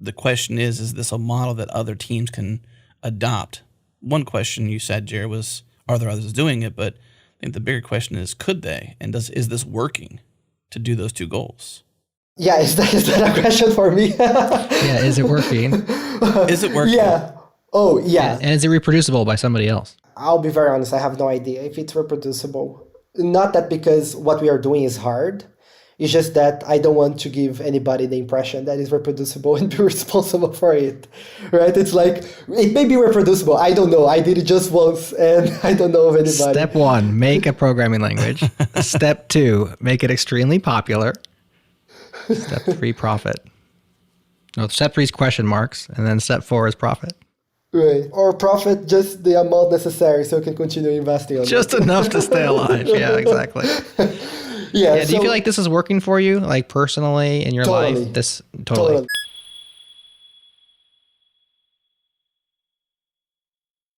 the question is this a model that other teams can adopt? One question you said, Jared, was, are there others doing it? But I think the bigger question is, could they? And is this working to do those two goals? Yeah, is that a question for me? Yeah, is it working? Is it working? Yeah. Oh, yeah. And is it reproducible by somebody else? I'll be very honest, I have no idea if it's reproducible. Not that because what we are doing is hard. It's just that I don't want to give anybody the impression that it's reproducible and be responsible for it, right? It's like, it may be reproducible. I don't know. I did it just once and I don't know of anybody. Step 1, make a programming language. Step 2, make it extremely popular. Step 3, profit. No, step 3 is question marks, and then step 4 is profit. Right. Or profit just the amount necessary so you can continue investing on just it. Enough to stay alive. Yeah, exactly. Yeah. Do you feel like this is working for you, like personally in your Totally. life? Totally.